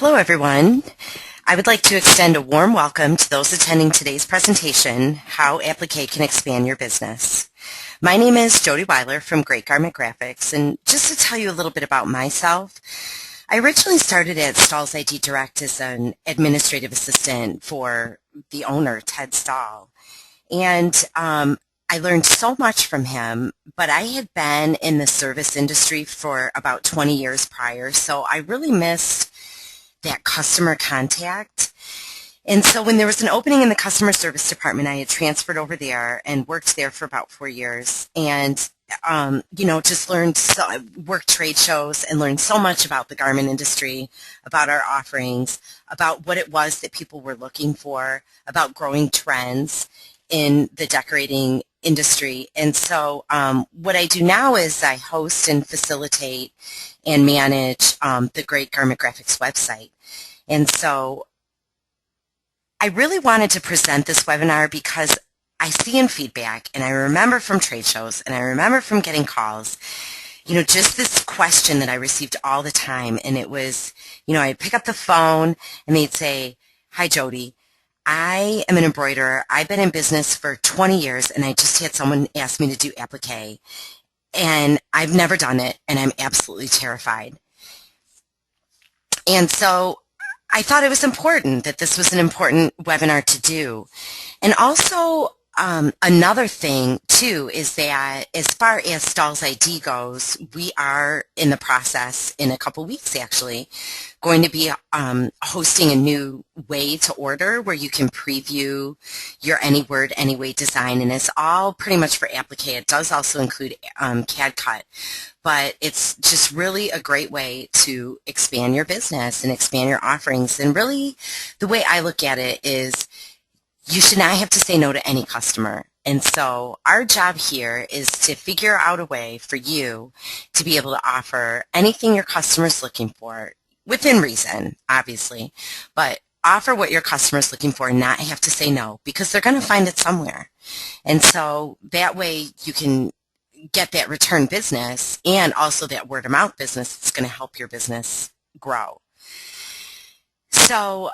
Hello everyone. I would like to extend a warm welcome to those attending today's presentation, How Appliqué Can Expand Your Business. My name is Jody Weiler from Great Garment Graphics, and just to tell you a little bit about myself, I originally started at Stahl's ID Direct as an administrative assistant for the owner, Ted Stahl. And I learned so much from him, but I had been in the service industry for about 20 years prior, so I really missed that customer contact. And so when there was an opening in the customer service department, I had transferred over there and worked there for about 4 years. And, just worked trade shows and learned so much about the garment industry, about our offerings, about what it was that people were looking for, about growing trends in the decorating industry. And so what I do now is I host and facilitate and manage the Great Garment Graphics website. And so I really wanted to present this webinar because I see in feedback, and I remember from trade shows, and I remember from getting calls, just this question that I received all the time. And it was, I'd pick up the phone and they'd say, "Hi, Jody. I am an embroiderer. I've been in business for 20 years, and I just had someone ask me to do applique. And I've never done it, and I'm absolutely terrified." And so I thought it was important that this was an important webinar to do. And also, another thing, too, is that as far as Stahl's ID goes, we are in the process, in a couple weeks actually, going to be hosting a new way to order where you can preview your Any Word, Anyway design, and it's all pretty much for applique. It does also include CAD cut, but it's just really a great way to expand your business and expand your offerings. And really, the way I look at it is you should not have to say no to any customer. And so our job here is to figure out a way for you to be able to offer anything your customer's looking for, within reason, obviously, but offer what your customer's looking for and not have to say no, because they're going to find it somewhere. And so that way you can get that return business and also that word of mouth business that's going to help your business grow. So,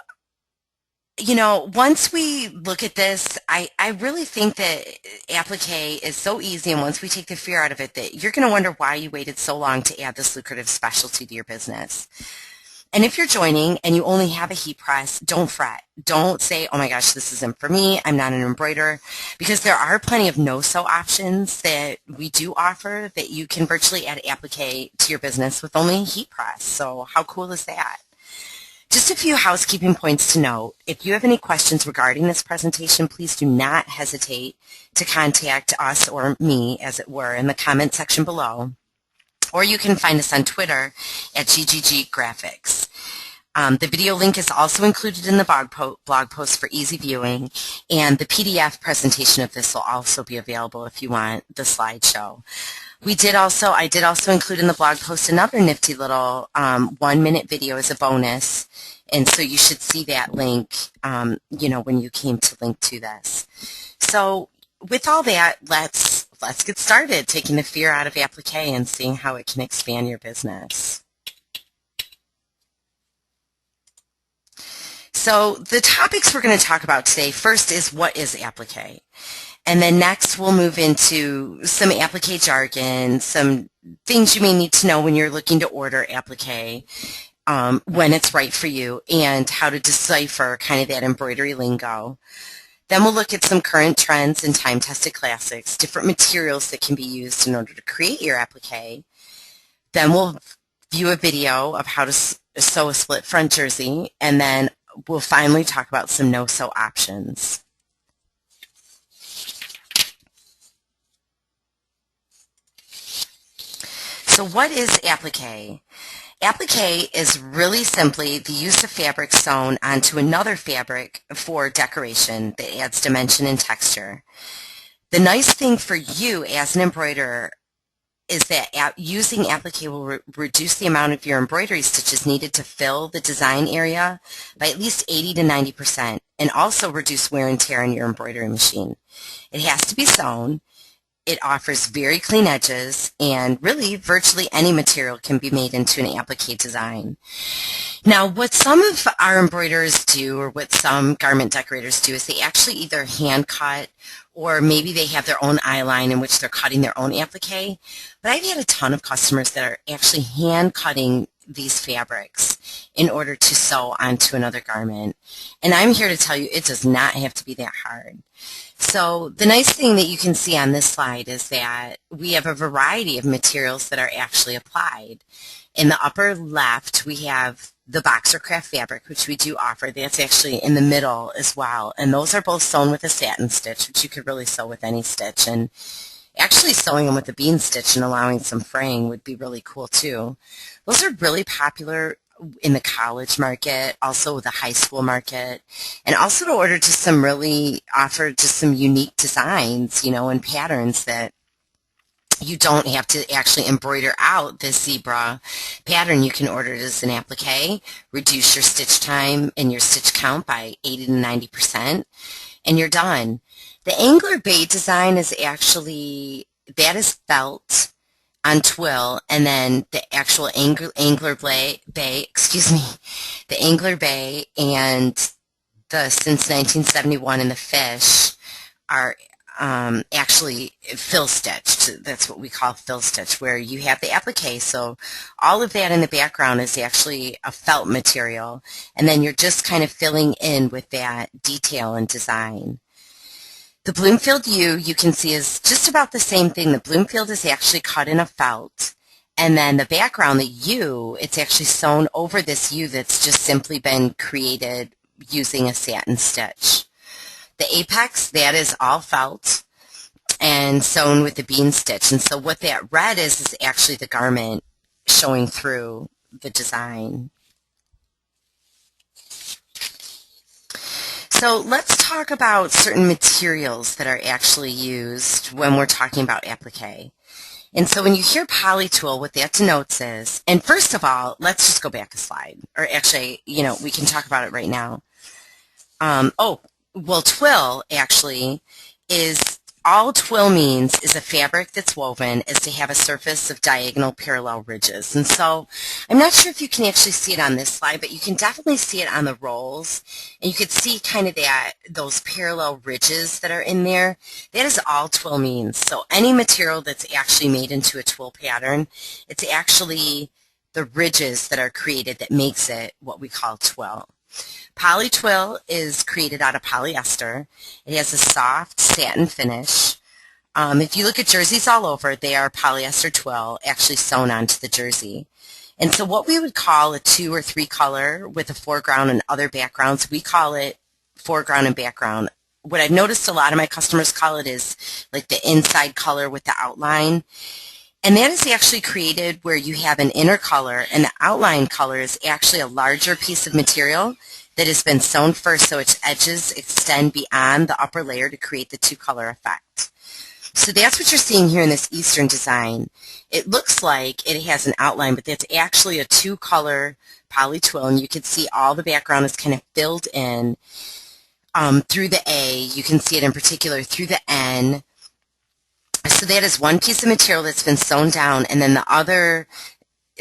once we look at this, I really think that applique is so easy, and once we take the fear out of it, that you're going to wonder why you waited so long to add this lucrative specialty to your business. And if you're joining and you only have a heat press, don't fret. Don't say, "Oh my gosh, this isn't for me, I'm not an embroiderer," because there are plenty of no-sew options that we do offer that you can virtually add applique to your business with only a heat press. So how cool is that? Just a few housekeeping points to note. If you have any questions regarding this presentation, please do not hesitate to contact us, or me, as it were, in the comment section below. Or you can find us on Twitter at GGG Graphics. The video link is also included in the blog post for easy viewing, and the PDF presentation of this will also be available if you want the slideshow. I did also include in the blog post another nifty little 1-minute video as a bonus, and so you should see that link, when you came to link to this. So with all that, let's get started taking the fear out of applique and seeing how it can expand your business. So the topics we're going to talk about today, first is what is applique? And then next we'll move into some applique jargon, some things you may need to know when you're looking to order applique, when it's right for you, and how to decipher kind of that embroidery lingo. Then we'll look at some current trends and time-tested classics, different materials that can be used in order to create your applique. Then we'll view a video of how to sew a split front jersey, and then we'll finally talk about some no-sew options. So what is applique? Applique is really simply the use of fabric sewn onto another fabric for decoration that adds dimension and texture. The nice thing for you as an embroiderer is that using applique will reduce the amount of your embroidery stitches needed to fill the design area by at least 80 to 90%, and also reduce wear and tear on your embroidery machine. It has to be sewn. it offers very clean edges, and really virtually any material can be made into an applique design. Now, what some of our embroiderers do, or what some garment decorators do, is they actually either hand cut, or maybe they have their own eye line in which they're cutting their own applique. But I've had a ton of customers that are actually hand cutting these fabrics in order to sew onto another garment. And I'm here to tell you it does not have to be that hard. So the nice thing that you can see on this slide is that we have a variety of materials that are actually applied. In the upper left, we have the boxer craft fabric, which we do offer. That's actually in the middle as well. And those are both sewn with a satin stitch, which you could really sew with any stitch. And actually sewing them with a bean stitch and allowing some fraying would be really cool too. Those are really popular in the college market, also the high school market, and also to order just some really offer just some unique designs, you know, and patterns that you don't have to actually embroider out this zebra pattern. You can order it as an applique, reduce your stitch time and your stitch count by 80 to 90%, and you're done. The angler bay design is actually, that is felt on twill, and then the actual angler bay, the angler bay and the since 1971 and the fish are actually fill stitched. That's what we call fill stitch, where you have the applique. So all of that in the background is actually a felt material, and then you're just kind of filling in with that detail and design. The Bloomfield U, you can see, is just about the same thing. The Bloomfield is actually cut in a felt, and then the background, the U, it's actually sewn over this U that's just simply been created using a satin stitch. The Apex, that is all felt and sewn with the bean stitch. And so what that red is actually the garment showing through the design. So let's talk about certain materials that are actually used when we're talking about applique. And so when you hear poly twill, what that denotes is, and first of all, let's just go back a slide. Or actually, you know, we can talk about it right now. Well, twill actually is, all twill means is a fabric that's woven is to have a surface of diagonal parallel ridges. And so I'm not sure if you can actually see it on this slide, but you can definitely see it on the rolls. And you could see kind of those parallel ridges that are in there. That is all twill means. So any material that's actually made into a twill pattern, it's actually the ridges that are created that makes it what we call twill. Poly twill is created out of polyester. It has a soft satin finish. If you look at jerseys all over, they are polyester twill actually sewn onto the jersey. And so what we would call a 2 or 3 color with a foreground and other backgrounds, we call it foreground and background. What I've noticed a lot of my customers call it is like the inside color with the outline. And that is actually created where you have an inner color, and the outline color is actually a larger piece of material that has been sewn first, so its edges extend beyond the upper layer to create the 2-color effect. So that's what you're seeing here in this Eastern design. It looks like it has an outline, but that's actually a 2-color poly twill, and you can see all the background is kind of filled in through the A. You can see it in particular through the N. So that is one piece of material that's been sewn down, and then the other,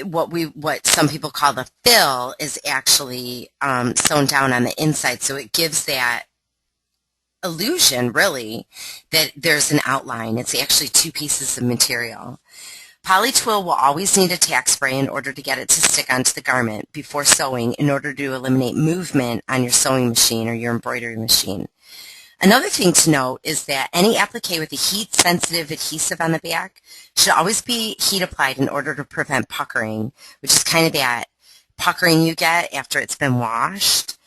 what some people call the fill, is actually sewn down on the inside. So it gives that illusion, really, that there's an outline. It's actually 2 pieces of material. Poly twill will always need a tack spray in order to get it to stick onto the garment before sewing, in order to eliminate movement on your sewing machine or your embroidery machine. Another thing to note is that any applique with a heat-sensitive adhesive on the back should always be heat applied in order to prevent puckering, which is kind of that puckering you get after it's been washed.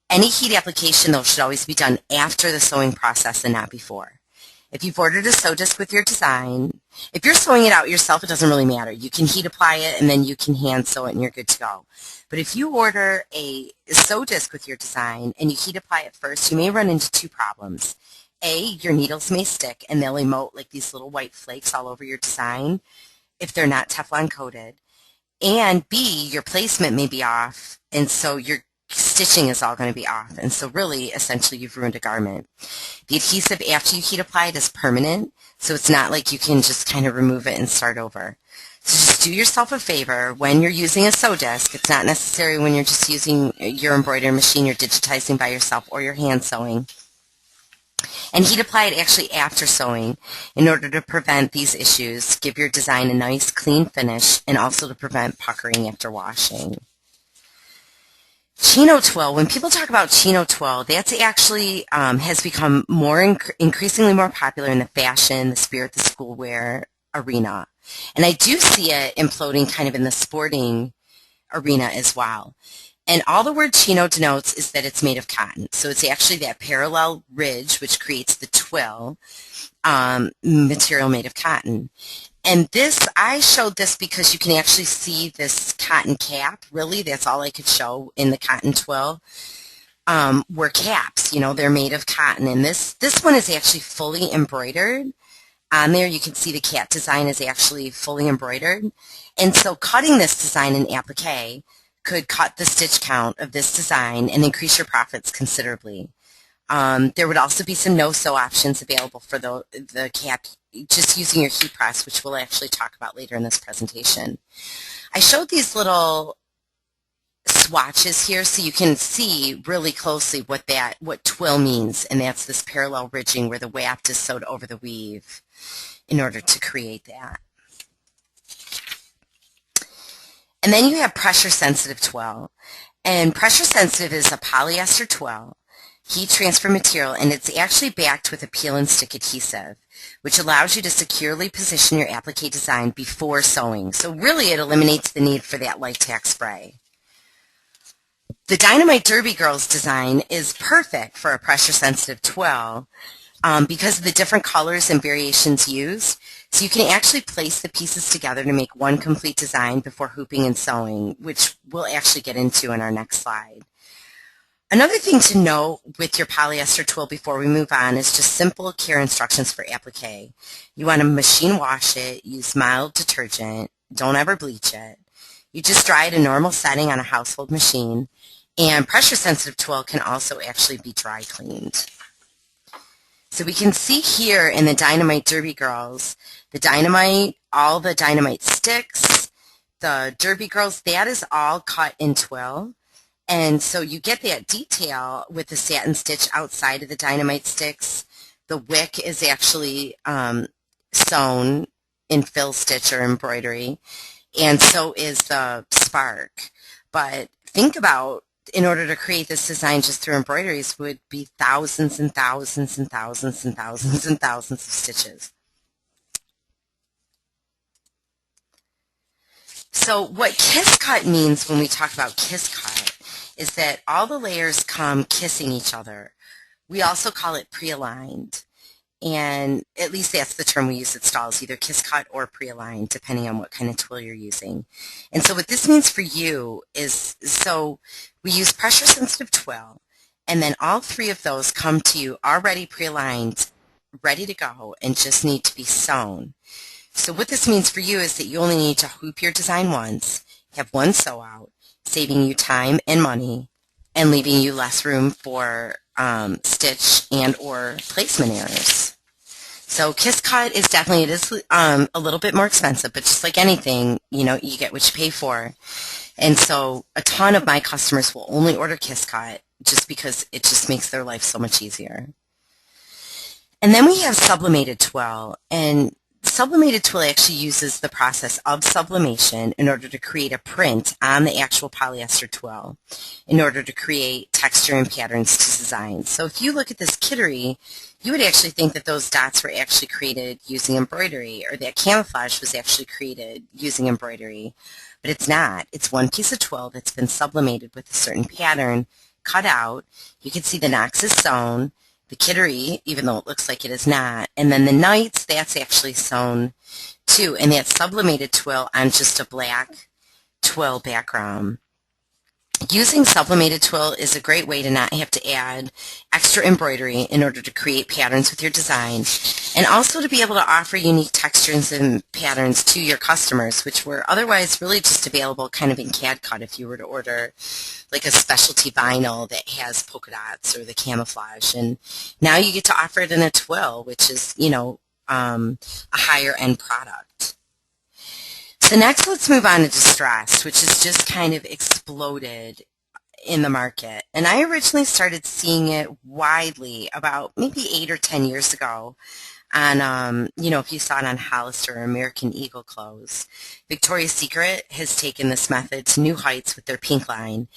Any heat application, though, should always be done after the sewing process and not before. If you've ordered a sew disc with your design, if you're sewing it out yourself, it doesn't really matter. You can heat apply it, and then you can hand sew it, and you're good to go. But if you order a sew disc with your design and you heat apply it first, you may run into 2 problems. A, your needles may stick, and they'll emote like these little white flakes all over your design if they're not Teflon coated. And B, your placement may be off, and so you're stitching is all going to be off, and so really, essentially, you've ruined a garment. The adhesive after you heat apply it is permanent, so it's not like you can just kind of remove it and start over. So just do yourself a favor. When you're using a sew desk, it's not necessary when you're just using your embroidery machine, you're digitizing by yourself, or you're hand sewing. And heat apply it actually after sewing in order to prevent these issues, give your design a nice clean finish, and also to prevent puckering after washing. Chino twill. When people talk about chino twill, that's actually has become increasingly more popular in the fashion, the spirit, the schoolwear arena. And I do see it imploding kind of in the sporting arena as well. And all the word chino denotes is that it's made of cotton. So it's actually that parallel ridge which creates the twill material made of cotton. And this, I showed this because you can actually see this cotton cap. Really, that's all I could show in the cotton twill were caps. You know, they're made of cotton. And this one is actually fully embroidered. On there, you can see the cap design is actually fully embroidered. And so cutting this design in applique could cut the stitch count of this design and increase your profits considerably. There would also be some no-sew options available for the cap, just using your heat press, which we'll actually talk about later in this presentation. I showed these little swatches here so you can see really closely what twill means, and that's this parallel ridging where the waft is sewed over the weave in order to create that. And then you have pressure-sensitive twill. And pressure-sensitive is a polyester twill, heat transfer material, and it's actually backed with a peel and stick adhesive, which allows you to securely position your applique design before sewing. So really it eliminates the need for that light tack spray. The Dynamite Derby Girls design is perfect for a pressure-sensitive twill because of the different colors and variations used. So you can actually place the pieces together to make one complete design before hooping and sewing, which we'll actually get into in our next slide. Another thing to note with your polyester twill before we move on is just simple care instructions for applique. You want to machine wash it, use mild detergent, don't ever bleach it. You just dry it in normal setting on a household machine, and pressure-sensitive twill can also actually be dry cleaned. So we can see here in the Dynamite Derby Girls, the dynamite, all the dynamite sticks, the Derby Girls, that is all cut in twill. And so you get that detail with the satin stitch outside of the dynamite sticks. The wick is actually sewn in fill stitch or embroidery, and so is the spark. But think about, in order to create this design just through embroideries would be thousands and thousands and thousands and thousands and thousands of stitches. So what kiss cut means when we talk about kiss cut is that all the layers come kissing each other. We also call it pre-aligned. And at least that's the term we use at stalls, either kiss cut or pre-aligned, depending on what kind of twill you're using. And so what this means for you is, so we use pressure-sensitive twill, and then all three of those come to you already pre-aligned, ready to go, and just need to be sewn. So what this means for you is that you only need to hoop your design once, have one sew out, saving you time and money, and leaving you less room for stitch and or placement errors. So kiss cut is definitely, it is a little bit more expensive, but just like anything, you know, you get what you pay for. And so a ton of my customers will only order kiss cut just because it just makes their life so much easier. And then we have sublimated twill, and sublimated twill actually uses the process of sublimation in order to create a print on the actual polyester twill in order to create texture and patterns to design. So if you look at this kittery, you would actually think that those dots were actually created using embroidery, or that camouflage was actually created using embroidery, but it's not. It's one piece of twill that's been sublimated with a certain pattern, cut out. You can see the knox is sewn, the kittery, even though it looks like it is not, and then the knights, that's actually sewn too, and that's sublimated twill on just a black twill background. Using sublimated twill is a great way to not have to add extra embroidery in order to create patterns with your design, and also to be able to offer unique textures and patterns to your customers, which were otherwise really just available kind of in CAD-CUT if you were to order like a specialty vinyl that has polka dots or the camouflage. And now you get to offer it in a twill, which is, a higher end product. So next, let's move on to distressed, which has just kind of exploded in the market. And I originally started seeing it widely about maybe 8 or 10 years ago on, if you saw it on Hollister or American Eagle clothes. Victoria's Secret has taken this method to new heights with their pink line.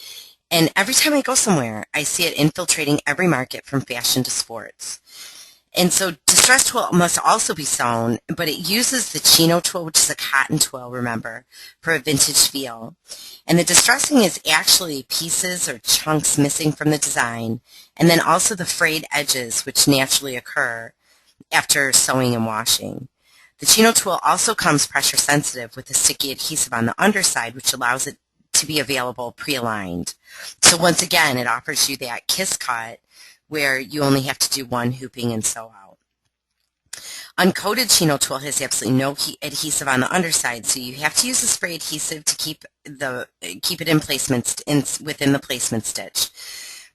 And every time I go somewhere, I see it infiltrating every market from fashion to sports. And so distressed twill must also be sewn, but it uses the chino twill, which is a cotton twill, remember, for a vintage feel. And the distressing is actually pieces or chunks missing from the design, and then also the frayed edges, which naturally occur after sewing and washing. The chino twill also comes pressure sensitive with a sticky adhesive on the underside, which allows it to be available pre-aligned. So once again, it offers you that kiss cut where you only have to do one hooping and sew out. Uncoated chino twill has absolutely no adhesive on the underside, so you have to use a spray adhesive to keep it in placement within the placement stitch.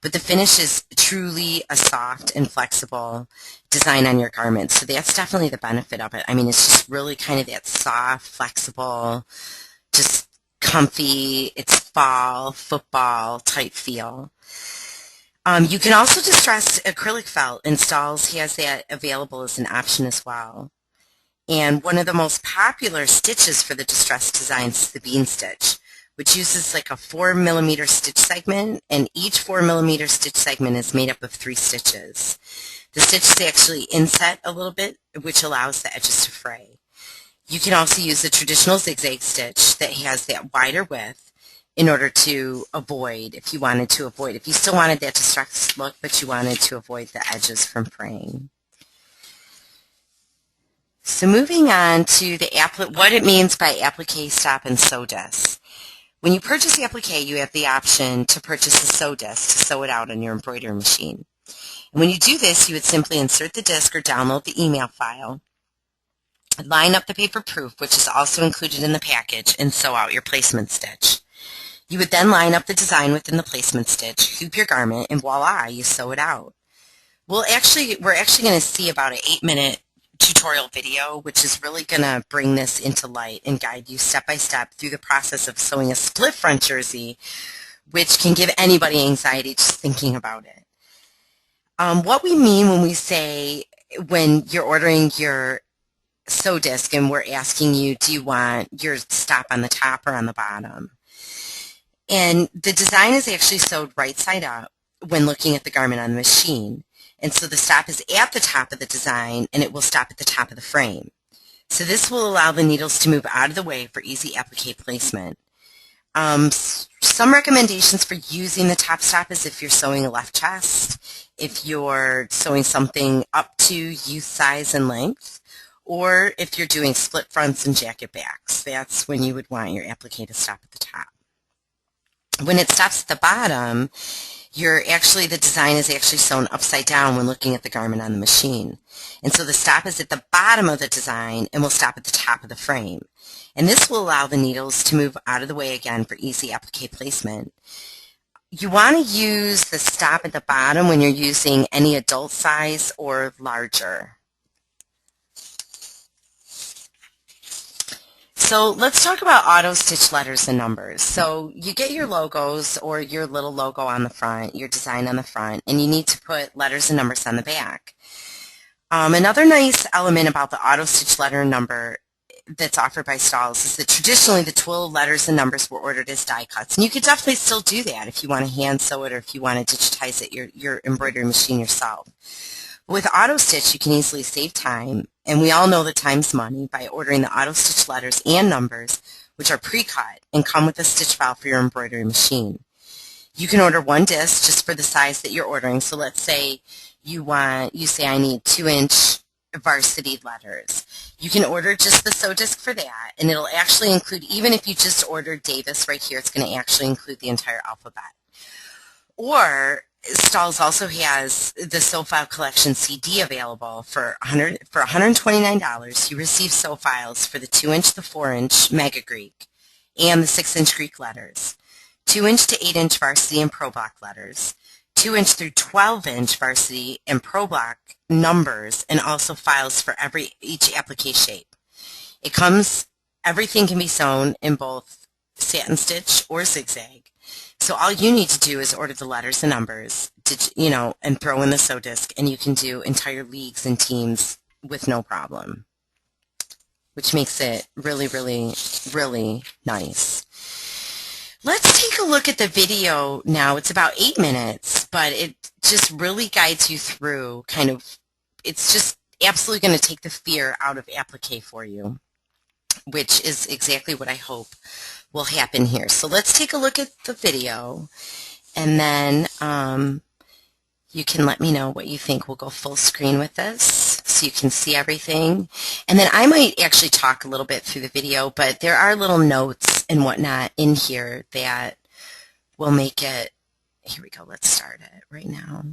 But the finish is truly a soft and flexible design on your garment, so that's definitely the benefit of it. I mean, it's just really kind of that soft, flexible, just comfy, it's fall, football type feel. You can also distress acrylic felt, and Stahls has that available as an option as well. And one of the most popular stitches for the distressed designs is the bean stitch, which uses like a 4mm stitch segment, and each 4mm stitch segment is made up of 3 stitches. The stitch is actually inset a little bit, which allows the edges to fray. You can also use the traditional zigzag stitch that has that wider width in order to avoid, if you still wanted that distressed look, but you wanted to avoid the edges from fraying. So moving on to what it means by applique, stop, and sew disc. When you purchase the applique, you have the option to purchase a sew disc to sew it out on your embroidery machine. And when you do this, you would simply insert the disc or download the email file, line up the paper proof, which is also included in the package, and sew out your placement stitch. You would then line up the design within the placement stitch, hoop your garment, and voila, you sew it out. We're actually going to see about an 8-minute tutorial video, which is really going to bring this into light and guide you step by step through the process of sewing a split front jersey, which can give anybody anxiety just thinking about it. What we mean when we say, when you're ordering your sew disc and we're asking you, do you want your stop on the top or on the bottom? And the design is actually sewed right side up when looking at the garment on the machine. And so the stop is at the top of the design, and it will stop at the top of the frame. So this will allow the needles to move out of the way for easy applique placement. Some recommendations for using the top stop is if you're sewing a left chest, if you're sewing something up to youth size and length, or if you're doing split fronts and jacket backs. That's when you would want your applique to stop at the top. When it stops at the bottom, the design is actually sewn upside down when looking at the garment on the machine. And so the stop is at the bottom of the design and will stop at the top of the frame. And this will allow the needles to move out of the way again for easy applique placement. You want to use the stop at the bottom when you're using any adult size or larger. So let's talk about auto-stitch letters and numbers. So you get your logos or your little logo on the front, your design on the front, and you need to put letters and numbers on the back. Another nice element about the auto-stitch letter and number that's offered by Stahls is that traditionally the twill letters and numbers were ordered as die cuts. And you could definitely still do that if you want to hand sew it or if you want to digitize it, your embroidery machine yourself. With auto-stitch, you can easily save time, and we all know that time's money, by ordering the auto-stitch letters and numbers, which are pre-cut and come with a stitch file for your embroidery machine. You can order one disc just for the size that you're ordering. So let's say you say I need 2-inch varsity letters. You can order just the sew disc for that, and it'll actually include, even if you just ordered Davis right here, it's going to actually include the entire alphabet. Or Stalls also has the Sew File Collection CD available for $129. You receive sew files for the 2-inch, the 4-inch Mega Greek, and the 6-inch Greek letters, 2-inch to 8-inch varsity and pro block letters, 2-inch through 12-inch varsity and pro block numbers, and also files for each applique shape. It comes, everything can be sewn in both satin stitch or zigzag. So all you need to do is order the letters and numbers, and throw in the sew disc, and you can do entire leagues and teams with no problem, which makes it really, really, really nice. Let's take a look at the video now. It's about 8 minutes, but it just really guides you through it's just absolutely going to take the fear out of applique for you, which is exactly what I hope will happen here. So let's take a look at the video, and then you can let me know what you think. We'll go full screen with this so you can see everything. And then I might actually talk a little bit through the video, but there are little notes and whatnot in here that will make it. Here we go. Let's start it right now.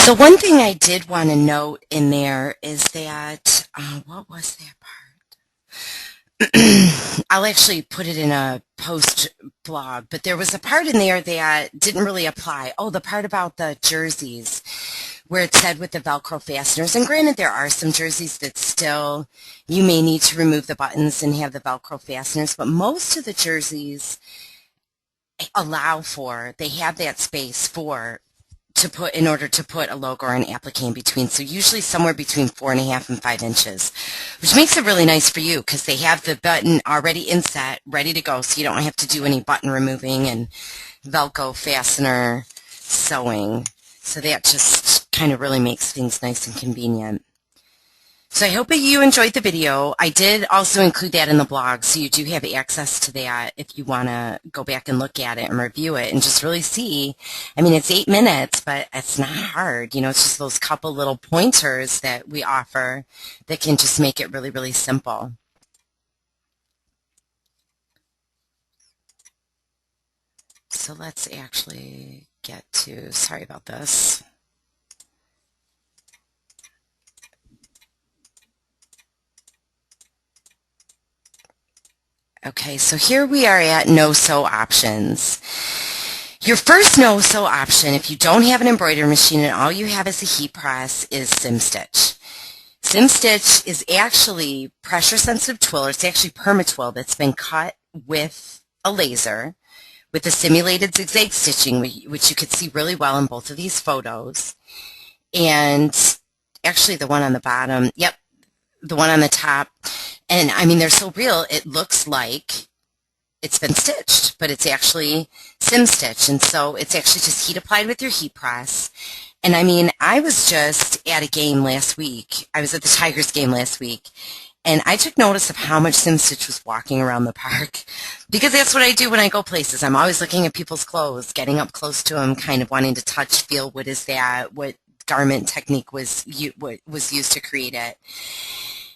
So one thing I did want to note in there is that, what was that part? I'll actually put it in a post blog, but there was a part in there that didn't really apply. Oh, the part about the jerseys where it said with the Velcro fasteners. And granted, there are some jerseys that still, you may need to remove the buttons and have the Velcro fasteners, but most of the jerseys allow for, they have that space for, to put, in order to put a logo or an applique in between. So usually somewhere between 4.5 and 5 inches, which makes it really nice for you because they have the button already inset, ready to go, so you don't have to do any button removing and Velcro fastener sewing. So that just kind of really makes things nice and convenient. So I hope that you enjoyed the video. I did also include that in the blog, so you do have access to that if you want to go back and look at it and review it and just really see. I mean, it's 8 minutes, but it's not hard. You know, it's just those couple little pointers that we offer that can just make it really, really simple. So let's actually get to, sorry about this. Okay, so here we are at no-sew options. Your first no-sew option, if you don't have an embroidery machine and all you have is a heat press, is SimStitch. SimStitch is actually pressure-sensitive twill, or it's actually perma-twill that's been cut with a laser with the simulated zigzag stitching, which you could see really well in both of these photos. And actually the one on the bottom, yep, the one on the top. And I mean, they're so real, it looks like it's been stitched, but it's actually SimStitch. And so it's actually just heat applied with your heat press. And I mean, I was just at a game last week. I was at the Tigers game last week. And I took notice of how much SimStitch was walking around the park. Because that's what I do when I go places. I'm always looking at people's clothes, getting up close to them, kind of wanting to touch, feel, what is that, what garment technique was used to create it.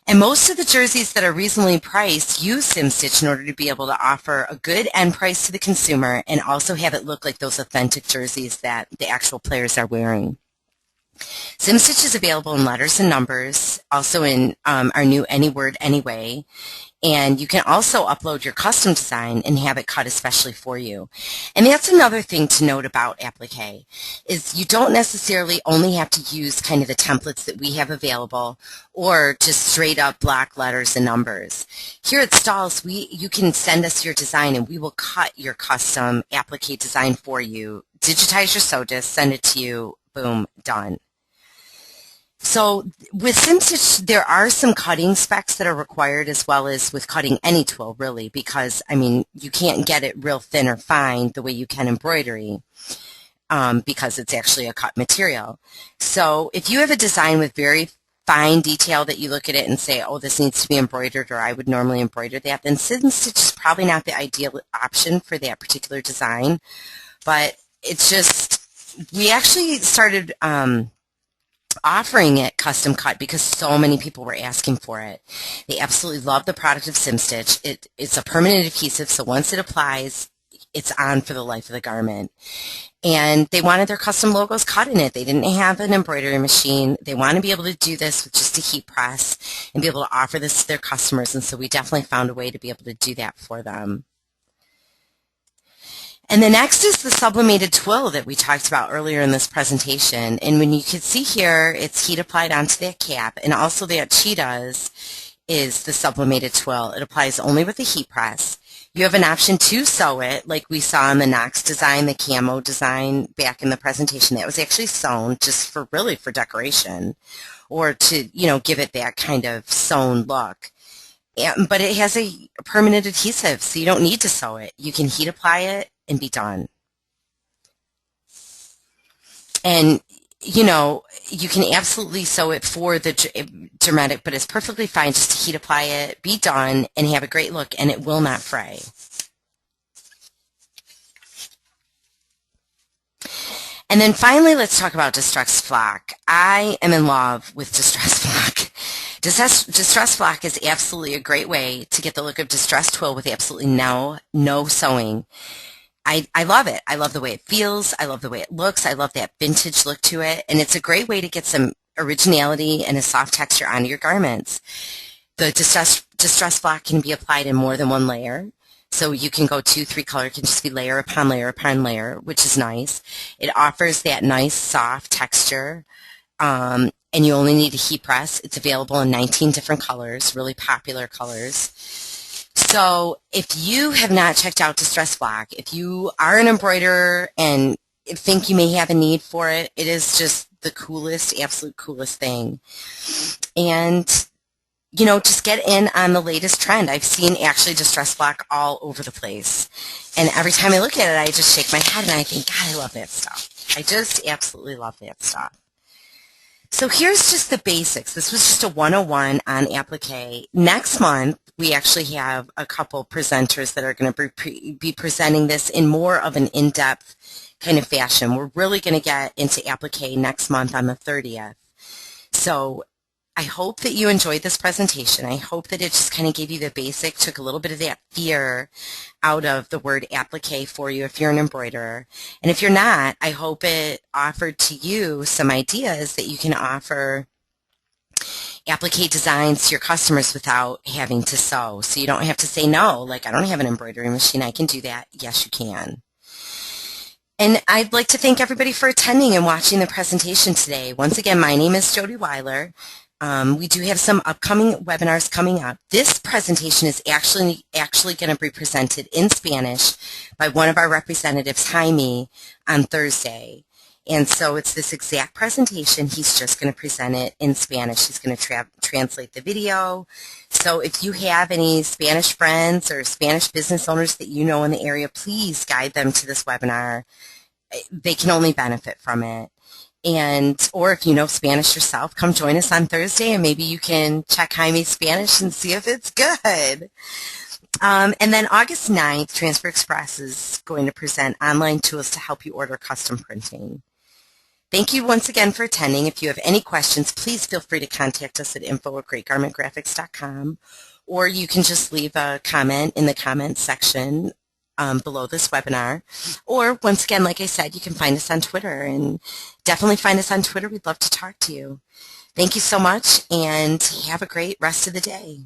And most of the jerseys that are reasonably priced use SimStitch in order to be able to offer a good end price to the consumer and also have it look like those authentic jerseys that the actual players are wearing. SimStitch is available in letters and numbers, also in our new Any Word Anyway, and you can also upload your custom design and have it cut especially for you. And that's another thing to note about Appliqué, is you don't necessarily only have to use kind of the templates that we have available or just straight up block letters and numbers. Here at Stalls, you can send us your design and we will cut your custom Appliqué design for you, digitize your sew disc, send it to you, boom, done. So with SimStitch, there are some cutting specs that are required as well as with cutting any twill, really, because, I mean, you can't get it real thin or fine the way you can embroidery because it's actually a cut material. So if you have a design with very fine detail that you look at it and say, oh, this needs to be embroidered, or I would normally embroider that, then SimStitch is probably not the ideal option for that particular design. But it's just, we actually started offering it custom cut because so many people were asking for it. They absolutely love the product of SimStitch. It's a permanent adhesive, so once it applies, it's on for the life of the garment. And they wanted their custom logos cut in it. They didn't have an embroidery machine. They want to be able to do this with just a heat press and be able to offer this to their customers, and so we definitely found a way to be able to do that for them. And the next is the sublimated twill that we talked about earlier in this presentation. And when you can see here, it's heat applied onto that cap, and also that cheetahs is the sublimated twill. It applies only with the heat press. You have an option to sew it, like we saw in the Knox design, the camo design back in the presentation. That was actually sewn just for really for decoration, or to, you know, give it that kind of sewn look. But it has a permanent adhesive, so you don't need to sew it. You can heat apply it and be done. And, you know, you can absolutely sew it for the dramatic, but it's perfectly fine just to heat apply it, be done, and have a great look, and it will not fray. And then finally, let's talk about distressed flock. I am in love with distressed flock. Distressed flock is absolutely a great way to get the look of distressed twill with absolutely no sewing. I love it. I love the way it feels. I love the way it looks. I love that vintage look to it. And it's a great way to get some originality and a soft texture onto your garments. The distress block can be applied in more than one layer. So you can go 2, 3 color. It can just be layer upon layer upon layer, which is nice. It offers that nice soft texture. And you only need a heat press. It's available in 19 different colors, really popular colors. So if you have not checked out Distress Block, if you are an embroiderer and think you may have a need for it, it is just the coolest, absolute coolest thing. And, you know, just get in on the latest trend. I've seen actually Distress Block all over the place. And every time I look at it, I just shake my head and I think, God, I love that stuff. I just absolutely love that stuff. So here's just the basics. This was just a 101 on applique. Next month, we actually have a couple presenters that are going to be presenting this in more of an in-depth kind of fashion. We're really going to get into applique next month on the 30th. So I hope that you enjoyed this presentation. I hope that it just kind of gave you the basic, took a little bit of that fear out of the word applique for you if you're an embroiderer. And if you're not, I hope it offered to you some ideas that you can offer applique designs to your customers without having to sew. So you don't have to say no, like I don't have an embroidery machine, I can do that. Yes, you can. And I'd like to thank everybody for attending and watching the presentation today. Once again, my name is Jody Weiler. We do have some upcoming webinars coming up. This presentation is actually going to be presented in Spanish by one of our representatives, Jaime, on Thursday. And so it's this exact presentation. He's just going to present it in Spanish. He's going to translate the video. So if you have any Spanish friends or Spanish business owners that you know in the area, please guide them to this webinar. They can only benefit from it. And, or if you know Spanish yourself, come join us on Thursday and maybe you can check Jaime's Spanish and see if it's good. And then August 9th, Transfer Express is going to present online tools to help you order custom printing. Thank you once again for attending. If you have any questions, please feel free to contact us at info@greatgarmentgraphics.com, or you can just leave a comment in the comments section below this webinar. Or once again, like I said, you can find us on Twitter, and definitely find us on Twitter. We'd love to talk to you. Thank you so much, and have a great rest of the day.